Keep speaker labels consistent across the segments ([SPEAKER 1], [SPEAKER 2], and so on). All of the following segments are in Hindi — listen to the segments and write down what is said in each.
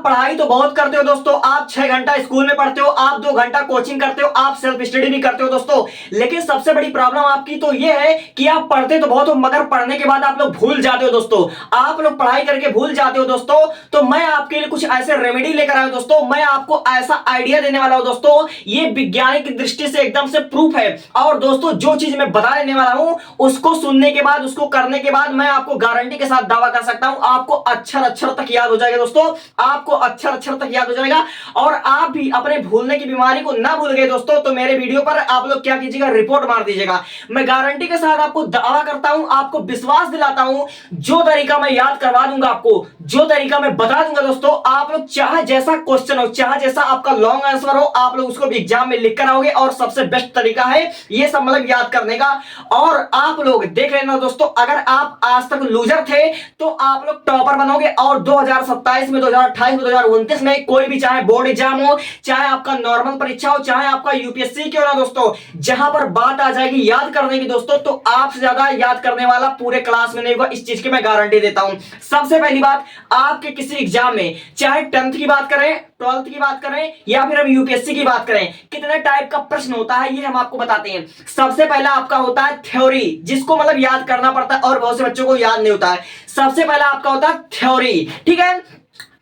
[SPEAKER 1] पढ़ाई तो बहुत करते हो दोस्तों, आप 6 घंटा स्कूल में पढ़ते हो, आप 2 घंटा कोचिंग करते हो, आप सेल्फ स्टडी भी करते हो दोस्तों। लेकिन सबसे बड़ी प्रॉब्लम आपकी तो ये है कि आप पढ़ते तो बहुत हो मगर पढ़ने के बाद आप लोग भूल जाते हो दोस्तों। आप लोग पढ़ाई करके भूल जाते हो दोस्तों। तो मैं आपके लिए कुछ ऐसे रेमेडी लेकर आया हूं दोस्तों। मैं आपको ऐसा आइडिया देने वाला हूं दोस्तों, ये वैज्ञानिक दृष्टि से एकदम से प्रूफ है। और दोस्तों जो चीज मैं बता देने वाला हूं उसको सुनने के बाद, उसको करने के बाद मैं आपको गारंटी के साथ दावा कर सकता हूं आपको अक्षर अक्षर तक याद हो जाएगा दोस्तों। आपको अक्षर अक्षर तक याद हो जाएगा। और आप भी अपने भूलने की बीमारी को ना भूल गए दोस्तों तो मेरे वीडियो पर आप लोग क्या कीजिएगा, रिपोर्ट मार दीजिएगा। मैं गारंटी के साथ आपको दावा करता हूं, आपको विश्वास दिलाता हूं, जो तरीका मैं याद करवा दूंगा आपको, जो तरीका मैं बता दूंगा दोस्तों, आप लोग चाहे जैसा क्वेश्चन हो, चाहे जैसा आपका लॉन्ग आंसर हो, आप लोग उसको भी एग्जाम में लिख कर आओगे। और सबसे बेस्ट तरीका है ये सब मतलब याद करने का। और आप लोग देख लेना दोस्तों, अगर आप आज तक लूजर थे तो आप लोग टॉपर बनोगे। और 2027 में, 2028 में, 2029 में कोई भी चाहे बोर्ड एग्जाम हो, चाहे आपका नॉर्मल परीक्षा हो, चाहे आपका यूपीएससी क्यों ना दोस्तों, जहां पर बात आ जाएगी याद करने की दोस्तों, तो आपसे ज्यादा याद करने वाला पूरे क्लास में नहीं होगा। इस चीज की मैं गारंटी देता हूं। सबसे पहली बात, आपके किसी एग्जाम में चाहे 10th की बात करें, 12th की बात करें या फिर हम यूपीएससी की बात करें, कितने टाइप का प्रश्न होता है ये हम आपको बताते हैं। सबसे पहला आपका होता है थ्योरी, जिसको मतलब याद करना पड़ता है और बहुत से बच्चों को याद नहीं होता है। सबसे पहला आपका होता है थ्योरी, ठीक है।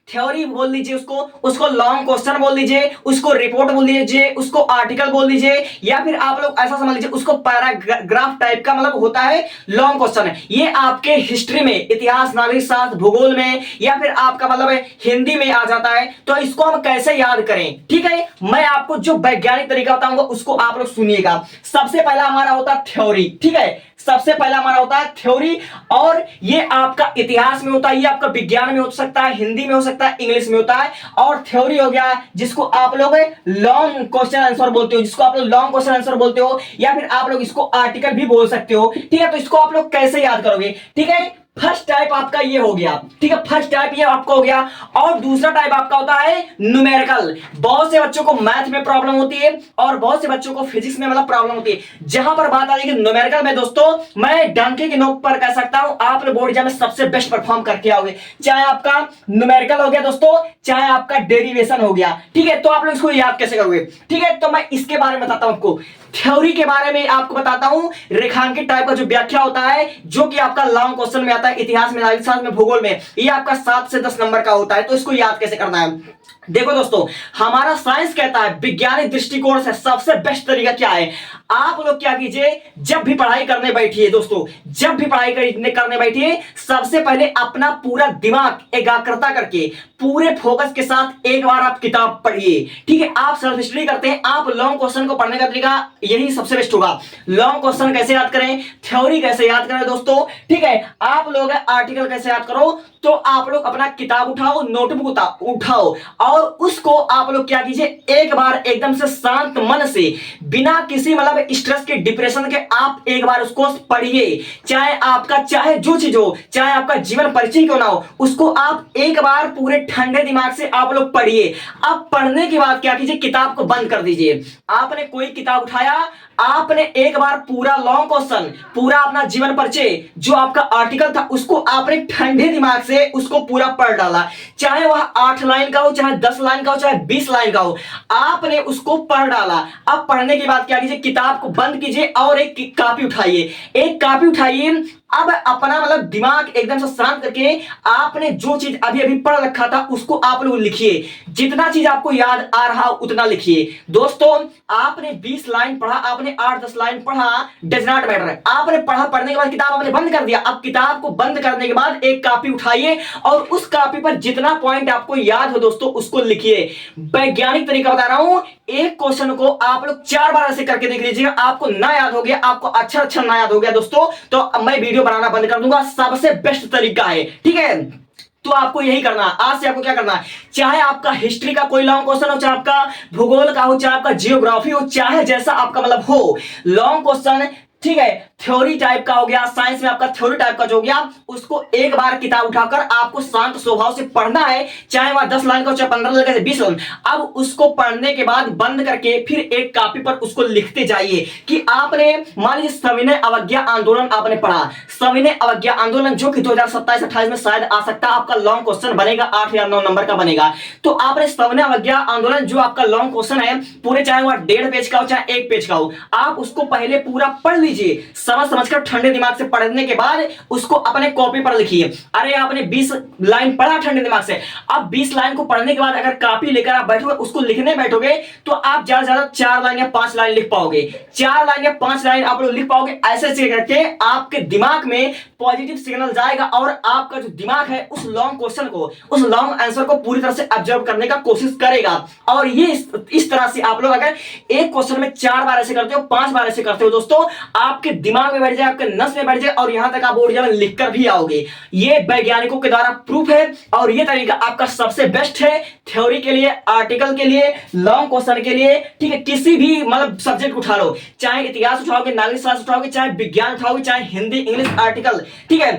[SPEAKER 1] थ्योरी बोल दीजिए उसको लॉन्ग क्वेश्चन बोल दीजिए, उसको रिपोर्ट बोल दीजिए, उसको आर्टिकल बोल दीजिए, या फिर आप लोग ऐसा समझ लीजिए उसको पैराग्राफ टाइप का मतलब होता है लॉन्ग क्वेश्चन है। ये आपके हिस्ट्री में, इतिहास, नागरिक शास्त्र, भूगोल में या फिर आपका मतलब हिंदी में आ जाता है। तो इसको हम कैसे याद करें, ठीक है, मैं आपको जो वैज्ञानिक तरीका बताऊंगा उसको आप लोग सुनिएगा। सबसे पहला हमारा होता है थ्योरी, ठीक है। सबसे पहला हमारा होता है थ्योरी, और ये आपका इतिहास में होता है, ये आपका विज्ञान में हो सकता है, हिंदी में हो सकता है, इंग्लिश में होता है। और थ्योरी हो गया जिसको आप लोग लॉन्ग क्वेश्चन आंसर बोलते हो, जिसको आप लोग लॉन्ग क्वेश्चन आंसर बोलते हो, या फिर आप लोग इसको आर्टिकल भी बोल सकते हो, ठीक है। तो इसको आप लोग कैसे याद करोगे, ठीक है। फर्स्ट टाइप आपका ये हो गया, ठीक है, फर्स्ट टाइप ये आपका हो गया। और दूसरा टाइप आपका होता है न्यूमेरिकल। बहुत से बच्चों को मैथ में प्रॉब्लम होती है और बहुत से बच्चों को फिजिक्स में मतलब प्रॉब्लम होती है। जहां पर बात आ जाएगी न्यूमेरिकल में दोस्तों, मैं डंके की नोक पर कह सकता हूं आप लोग बोर्ड एग्जाम में सबसे बेस्ट परफॉर्म करके आओगे। चाहे आपका न्यूमेरिकल हो गया दोस्तों, चाहे आपका डेरिवेशन हो गया, ठीक है। तो आप लोग इसको याद कैसे करोगे, ठीक है। तो मैं इसके बारे में बताता हूं आपको, थ्योरी के बारे में आपको बताता हूं। रेखांकित टाइप का जो व्याख्या होता है, जो कि आपका लॉन्ग क्वेश्चन में आता है, इतिहास में, नागरिक शास्त्र में, भूगोल में, ये आपका 7 से 10 नंबर का होता है। तो इसको याद कैसे करना है, देखो दोस्तों, हमारा साइंस कहता है वैज्ञानिक दृष्टिकोण से सबसे बेस्ट तरीका क्या है। आप लोग क्या कीजिए, जब भी पढ़ाई करने बैठिए दोस्तों, जब भी पढ़ाई करने बैठिए, सबसे पहले अपना पूरा दिमाग एकाग्रता करके पूरे फोकस के साथ एक बार आप किताब पढ़िए, ठीक है। आप सेल्फ स्टडी करते हैं, आप लॉन्ग क्वेश्चन को पढ़ने का तरीका यही सबसे बेस्ट होगा। लॉन्ग क्वेश्चन कैसे याद करें, थ्योरी कैसे याद करें दोस्तों, ठीक है। आप लोग आर्टिकल कैसे याद करो, तो आप लोग अपना किताब उठाओ, नोटबुक उठाओ और उसको आप लोग क्या कीजिए, एक बार एकदम से शांत मन से, बिना किसी मतलब स्ट्रेस के, डिप्रेशन के, आप एक बार उसको पढ़िए। चाहे आपका चाहे जो चीज हो, चाहे आपका जीवन परिचय क्यों ना हो, उसको आप एक बार पूरे ठंडे दिमाग से आप लोग पढ़िए। अब पढ़ने के बाद क्या कीजिए, किताब को बंद कर दीजिए। आपने कोई किताब उठाया, आपने एक बार पूरा लॉन्ग क्वेश्चन, पूरा अपना जीवन परिचय, जो आपका आर्टिकल था, उसको आपने ठंडे दिमाग से उसको पूरा पढ़ डाला। चाहे वह 8 लाइन का हो, चाहे 10 लाइन का हो, चाहे 20 लाइन का हो, आपने उसको पढ़ डाला। अब पढ़ने के बाद क्या कीजिए, किताब को बंद कीजिए और एक कॉपी उठाइए, एक कॉपी उठाइए। अब अपना मतलब दिमाग एकदम से शांत करके आपने जो चीज अभी अभी पढ़ रखा था उसको आप लोग लिखिए। जितना चीज आपको याद आ रहा उतना लिखिए दोस्तों। आपने 20 लाइन पढ़ा, आपने 8-10 लाइन पढ़ा, डज नॉट मैटर। आपने पढ़ा, पढ़ने के बाद किताब आपने बंद कर दिया। अब किताब को बंद करने के बाद एक कॉपी उठाइए और उस कॉपी पर जितना पॉइंट आपको याद हो दोस्तों उसको लिखिए। वैज्ञानिक तरीका बता रहा हूं, एक क्वेश्चन को आप लोग 4 बार ऐसे करके देख लीजिएगा। आपको ना याद हो गया, आपको अच्छा ना याद हो गया दोस्तों, तो मैं वीडियो बनाना बंद कर दूंगा। सबसे बेस्ट तरीका है, ठीक है। तो आपको यही करना है, आज से आपको क्या करना है, चाहे आपका हिस्ट्री का कोई लॉन्ग क्वेश्चन हो, चाहे आपका भूगोल का हो, चाहे आपका जियोग्राफी हो, चाहे जैसा आपका मतलब हो, लॉन्ग क्वेश्चन ठीक है, थ्योरी टाइप का हो गया, साइंस में आपका थ्योरी टाइप का जो हो गया, उसको एक बार किताब उठाकर आपको शांत स्वभाव से पढ़ना है, चाहे वह 10 लाइन का हो चाहे 15 लाइन का 20 लाइन। अब उसको पढ़ने के बाद बंद करके फिर एक कॉपी पर उसको लिखते जाइए कि आपने मान लीजिए सविनय अवज्ञा आंदोलन आपने पढ़ा, सविनय अवज्ञा आंदोलन जो कि 2027-28 में शायद आ सकता है, आपका लॉन्ग क्वेश्चन बनेगा, 8 या 9 नंबर का बनेगा। तो आपने सविनय अवज्ञा आंदोलन जो आपका लॉन्ग क्वेश्चन है, पूरे चाहे वह 1.5 पेज का हो चाहे 1 पेज का हो, आप उसको पहले पूरा पढ़ लीजिए, समझकर ठंडे दिमाग से पढ़ने के बाद उसको अपने कॉपी पर लिखिए। अरे आपने 20 लाइन पढ़ा ठंडे दिमाग से, अब 20 लाइन को पढ़ने के बाद अगर कॉपी लेकर आप बैठोगे उसको लिखने बैठोगे तो आप ज्यादा से ज्यादा 4 लाइन या 5 लाइन लिख पाओगे, 4 लाइन या 5 लाइन आप लोग लिख पाओगे। ऐसे करके आपके दिमाग में पॉजिटिव सिग्नल जाएगा और आपका जो दिमाग है उस लॉन्ग क्वेश्चन को, उस लॉन्ग आंसर को पूरी तरह से ऑब्जर्व करने का कोशिश करेगा। और ये इस तरह से आप लोग अगर एक क्वेश्चन में 4 बार ऐसे करते हो, 5 बार ऐसे करते हो दोस्तों, आपके दिमाग में बैठ जाए, आपके नस में बैठ जाए और यहां तक आप बोर्ड एग्जाम में लिखकर भी आओगे। ये वैज्ञानिकों के द्वारा प्रूफ है और ये तरीका आपका सबसे बेस्ट है थ्योरी के लिए, आर्टिकल के लिए, लॉन्ग क्वेश्चन के लिए। ठीक है, किसी भी मतलब सब्जेक्ट उठा लो, चाहे इतिहास उठाओगे, नागरिक शास्त्र उठाओगे, चाहे विज्ञान उठाओगे, चाहे हिंदी, इंग्लिश, आर्टिकल। ठीक है,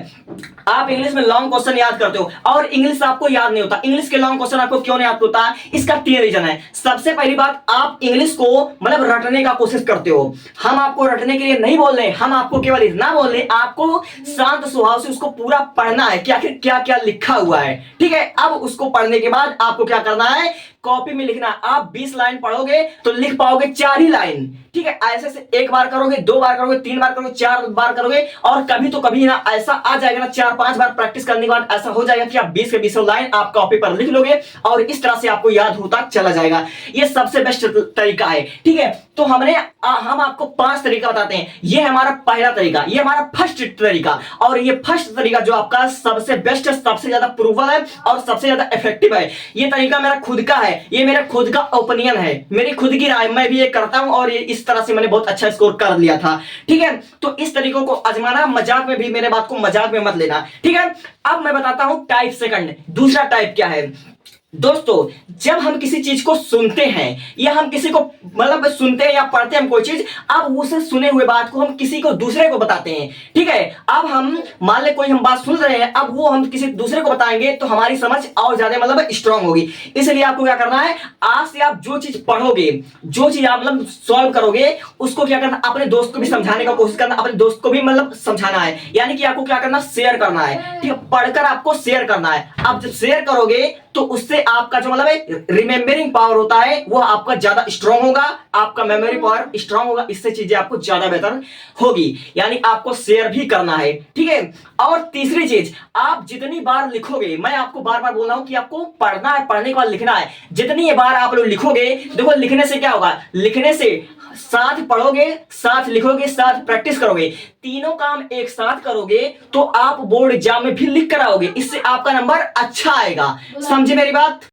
[SPEAKER 1] आप इंग्लिश में लॉन्ग क्वेश्चन याद करते हो और इंग्लिश आपको याद नहीं होता, इंग्लिश के लॉन्ग क्वेश्चन आपको क्यों नहीं याद होता? इसका 3 रीजन है। सबसे पहली बात, आप इंग्लिश को मतलब रटने का कोशिश करते हो। हम आपको रटने के लिए नहीं बोल रहे, हम आपको केवल इतना बोल रहे, आपको शांत स्वभाव से उसको पूरा पढ़ना है कि आखिर क्या क्या लिखा हुआ है। ठीक है, अब उसको पढ़ने के बाद आपको क्या करना है, कॉपी में लिखना। आप 20 लाइन पढ़ोगे तो लिख पाओगे 4 ही लाइन। ठीक है, ऐसे से 1 बार करोगे, 2 बार करोगे, 3 बार करोगे, 4 बार करोगे और कभी तो कभी ना ऐसा आ जाएगा ना, 4-5 बार प्रैक्टिस करने के बाद ऐसा हो जाएगा कि आप 20 के 20 लाइन आप कॉपी पर लिख लोगे और इस तरह से आपको याद होता चला जाएगा। ये सबसे बेस्ट तरीका है। ठीक है, तो हम आपको 5 तरीका बताते हैं। ये हमारा पहला तरीका, ये हमारा फर्स्ट तरीका, और ये फर्स्ट तरीका जो आपका सबसे बेस्ट है, सबसे ज्यादा प्रूवल है और सबसे ज्यादा इफेक्टिव है। ये तरीका मेरा खुद का है, ये मेरा खुद का ओपिनियन है, मेरी खुद की राय, मैं भी ये करता हूं और ये इस तरह से मैंने बहुत अच्छा स्कोर कर लिया था। ठीक है, तो इस तरीकों को आजमाना, मजाक में भी मेरे बात को मजाक में मत लेना। ठीक है, अब मैं बताता हूं टाइप सेकंड, दूसरा टाइप क्या है दोस्तों। जब हम किसी चीज को सुनते हैं या हम किसी को मतलब सुनते हैं या पढ़ते हैं हम कोई चीज, अब उसे सुने हुए बात को हम किसी को दूसरे को बताते हैं। ठीक है, अब हम मान ले कोई हम बात सुन रहे हैं, अब वो हम किसी दूसरे को बताएंगे तो हमारी समझ और ज्यादा मतलब स्ट्रांग होगी। इसलिए आपको क्या करना है, आज से आप जो चीज पढ़ोगे, जो चीज आप मतलब सॉल्व करोगे, उसको क्या करना, अपने दोस्त को भी समझाने का कोशिश करना, अपने दोस्त को भी मतलब समझाना है, यानी कि आपको क्या करना, शेयर करना है। ठीक है, पढ़कर आपको शेयर करना है। अब जब शेयर करोगे तो उससे आपका जो मतलब रिमेंबरिंग पावर होता है वो आपका ज्यादा स्ट्रांग होगा, आपका मेमोरी पावर स्ट्रांग होगा, इससे चीजें आपको ज्यादा बेहतर होगी। यानी आपको शेयर भी करना है। ठीक है, और तीसरी चीज, आप जितनी बार लिखोगे, मैं आपको बार बार बोल रहा हूं कि आपको पढ़ना है, पढ़ने के बाद लिखना है। जितनी बार आप लोग लिखोगे, देखो लिखने से क्या होगा, लिखने से साथ पढ़ोगे, साथ लिखोगे, साथ प्रैक्टिस करोगे, तीनों काम एक साथ करोगे तो आप बोर्ड एग्जाम में भी लिख कर आओगे। इससे आपका नंबर अच्छा आएगा। समझे मेरी बात?